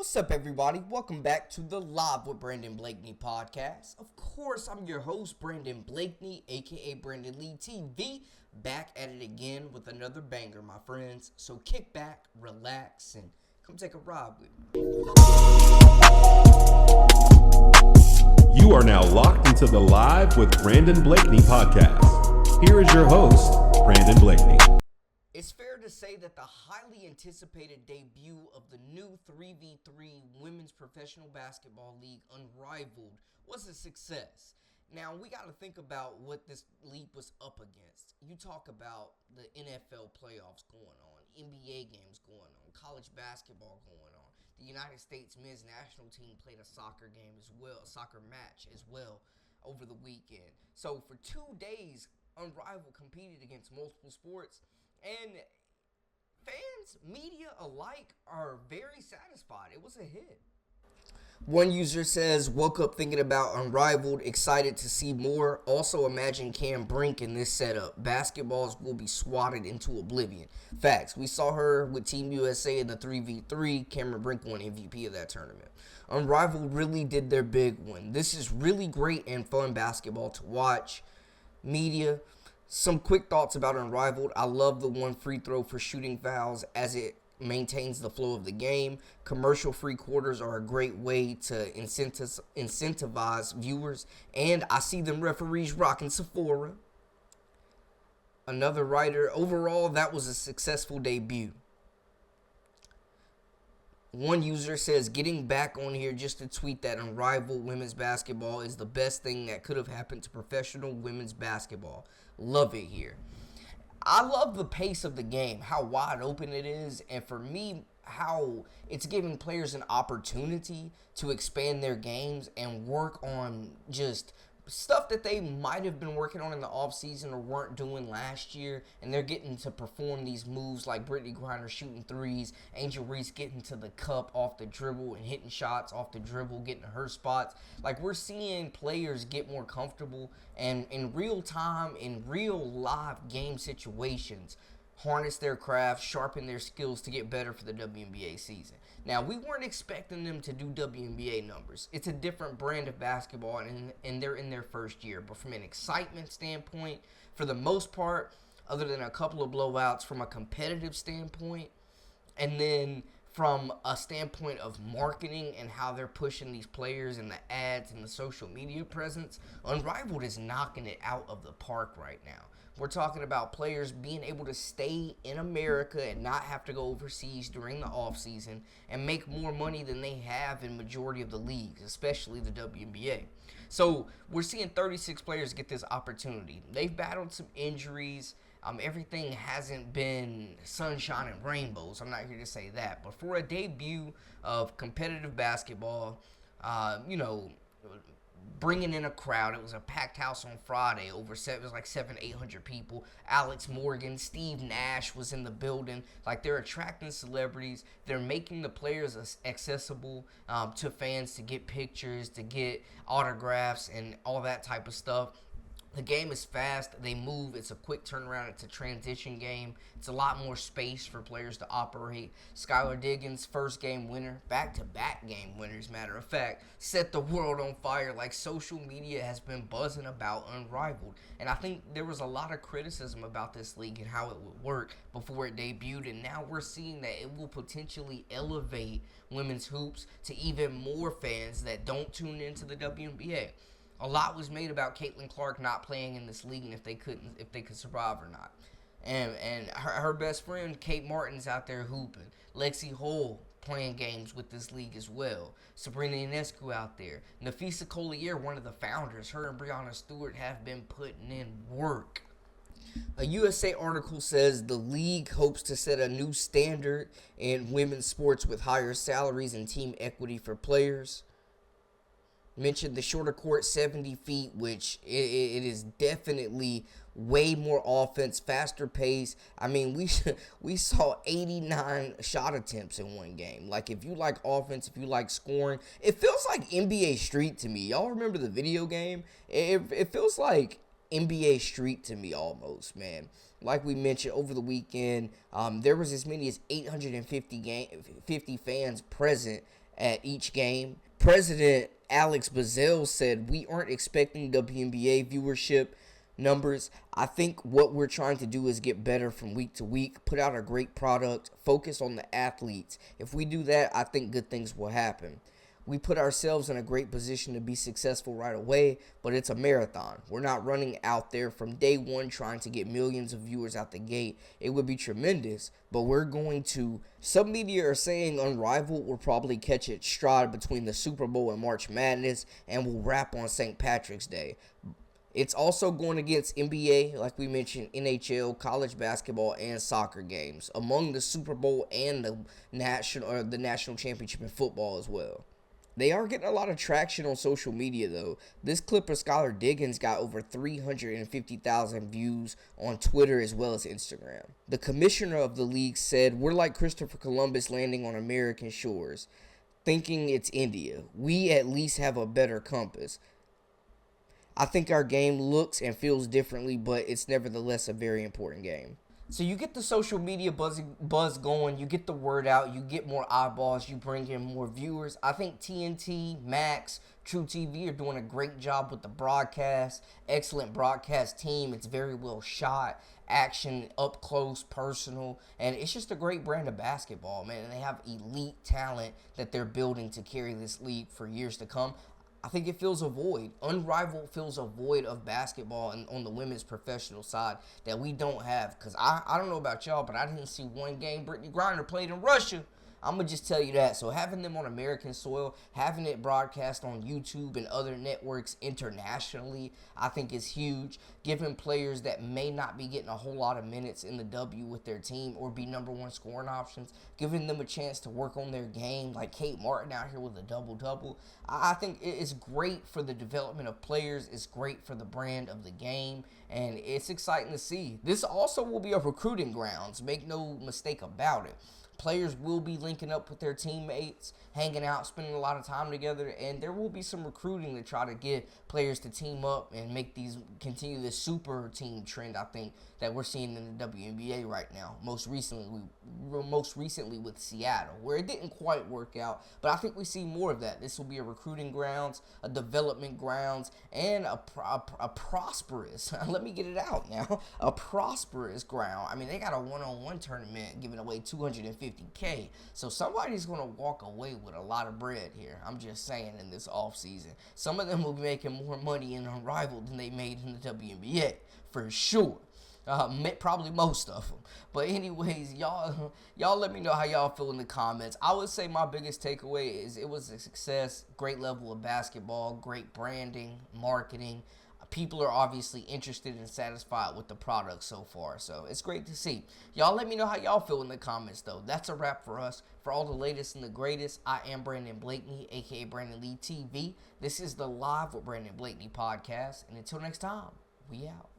What's up, everybody? Welcome back to the Live with Brandon Blakeney podcast. Of course, I'm your host, Brandon Blakeney, aka Brandon Lee TV, back at it again with another banger, my friends. So kick back, relax, and come take a ride with me. You are now locked into the Live with Brandon Blakeney podcast. Here is your host, Brandon Blakeney. It's fair to say that the highly anticipated debut of the new 3v3 Women's Professional Basketball League, Unrivaled, was a success. Now, we got to think about what this league was up against. You talk about the NFL playoffs going on, NBA games going on, college basketball going on. The United States men's national team played a soccer game as well, a soccer match as well over the weekend. So for 2 days, Unrivaled competed against multiple sports. And fans, media alike, are very satisfied. It was a hit. One user says, woke up thinking about Unrivaled, excited to see more. Also imagine Cam Brink in this setup. Basketballs will be swatted into oblivion. Facts. We saw her with Team USA in the 3v3. Cameron Brink won MVP of that tournament. Unrivaled really did their big one. This is really great and fun basketball to watch. Media. Some quick thoughts about Unrivaled. I love the one free throw for shooting fouls as it maintains the flow of the game. Commercial free quarters are a great way to incentivize viewers. And I see them referees rocking Sephora. Another writer. Overall, that was a successful debut. One user says, getting back on here just to tweet that Unrivaled women's basketball is the best thing that could have happened to professional women's basketball. Love it here. I love the pace of the game, how wide open it is, and for me, how it's giving players an opportunity to expand their games and work on just stuff that they might have been working on in the offseason or weren't doing last year, and they're getting to perform these moves like Brittany Griner shooting threes, Angel Reese getting to the cup off the dribble and hitting shots off the dribble, getting to her spots. Like, we're seeing players get more comfortable and in real time, in real live game situations, harness their craft, sharpen their skills to get better for the WNBA season. Now, we weren't expecting them to do WNBA numbers. It's a different brand of basketball, and they're in their first year. But from an excitement standpoint, for the most part, other than a couple of blowouts, from a competitive standpoint, and then from a standpoint of marketing and how they're pushing these players and the ads and the social media presence, Unrivaled is knocking it out of the park right now. We're talking about players being able to stay in America and not have to go overseas during the offseason and make more money than they have in majority of the leagues, especially the WNBA. So we're seeing 36 players get this opportunity. They've battled some injuries. Everything hasn't been sunshine and rainbows. I'm not here to say that. But for a debut of competitive basketball, bringing in a crowd. It was a packed house on Friday. It was like 800 people. Alex Morgan, Steve Nash was in the building. Like, they're attracting celebrities. They're making the players accessible to fans to get pictures, to get autographs, and all that type of stuff. The game is fast. They move. It's a quick turnaround. It's a transition game. It's a lot more space for players to operate. Skylar Diggins, first game winner, back-to-back game winners, matter of fact, set the world on fire. Like, social media has been buzzing about Unrivaled. And I think there was a lot of criticism about this league and how it would work before it debuted. And now we're seeing that it will potentially elevate women's hoops to even more fans that don't tune into the WNBA. A lot was made about Caitlin Clark not playing in this league and if they could survive or not. And her best friend, Kate Martin's out there hooping. Lexi Hull playing games with this league as well. Sabrina Ionescu out there. Nafisa Collier, one of the founders. Her and Breonna Stewart have been putting in work. A USA article says the league hopes to set a new standard in women's sports with higher salaries and team equity for players. Mentioned the shorter court, 70 feet, which it is definitely way more offense, faster pace. I mean, we saw 89 shot attempts in one game. Like, if you like offense, if you like scoring, it feels like NBA Street to me. Y'all remember the video game? It feels like NBA Street to me almost, man. Like we mentioned over the weekend, there was as many as 850 50 fans present at each game. President Alex Bazell said, "We aren't expecting WNBA viewership numbers. I think what we're trying to do is get better from week to week, put out a great product, focus on the athletes. If we do that, I think good things will happen. We put ourselves in a great position to be successful right away, but it's a marathon. We're not running out there from day one trying to get millions of viewers out the gate. It would be tremendous, but we're going to." Some media are saying Unrivaled will probably catch its stride between the Super Bowl and March Madness and will wrap on St. Patrick's Day. It's also going against NBA, like we mentioned, NHL, college basketball, and soccer games, among the Super Bowl and the national championship in football as well. They are getting a lot of traction on social media, though. This clip of Skylar Diggins got over 350,000 views on Twitter as well as Instagram. The commissioner of the league said, "We're like Christopher Columbus landing on American shores, thinking it's India. We at least have a better compass. I think our game looks and feels differently, but it's nevertheless a very important game." So you get the social media buzz going, you get the word out, you get more eyeballs, you bring in more viewers. I think TNT, Max, True TV are doing a great job with the broadcast. Excellent broadcast team. It's very well shot. Action, up close, personal, and it's just a great brand of basketball, man. And they have elite talent that they're building to carry this league for years to come. I think it fills a void. Unrivaled fills a void of basketball and on the women's professional side that we don't have. Because I don't know about y'all, but I didn't see one game Brittany Griner played in Russia. I'm going to just tell you that. So having them on American soil, having it broadcast on YouTube and other networks internationally, I think is huge. Giving players that may not be getting a whole lot of minutes in the W with their team or be number one scoring options, giving them a chance to work on their game, like Kate Martin out here with a double-double. I think it's great for the development of players. It's great for the brand of the game, and it's exciting to see. This also will be a recruiting grounds. Make no mistake about it. Players will be linking up with their teammates, hanging out, spending a lot of time together, and there will be some recruiting to try to get players to team up and continue this super team trend, I think, that we're seeing in the WNBA right now. Most recently with Seattle, where it didn't quite work out, but I think we see more of that. This will be a recruiting grounds, a development grounds, and a prosperous, let me get it out now, a prosperous ground. I mean, they got a one-on-one tournament giving away $250K, so somebody's going to walk away with a lot of bread here. I'm just saying, in this offseason. Some of them will be making more money in Unrivaled than they made in the WNBA, for sure. Probably most of them. But anyways, y'all let me know how y'all feel in the comments. I would say my biggest takeaway is it was a success, great level of basketball, great branding, marketing. People are obviously interested and satisfied with the product so far, so it's great to see. Y'all let me know how y'all feel in the comments, though. That's a wrap for us. For all the latest and the greatest, I am Brandon Blakeney, a.k.a. Brandon Lee TV. This is the Live with Brandon Blakeney podcast, and until next time, we out.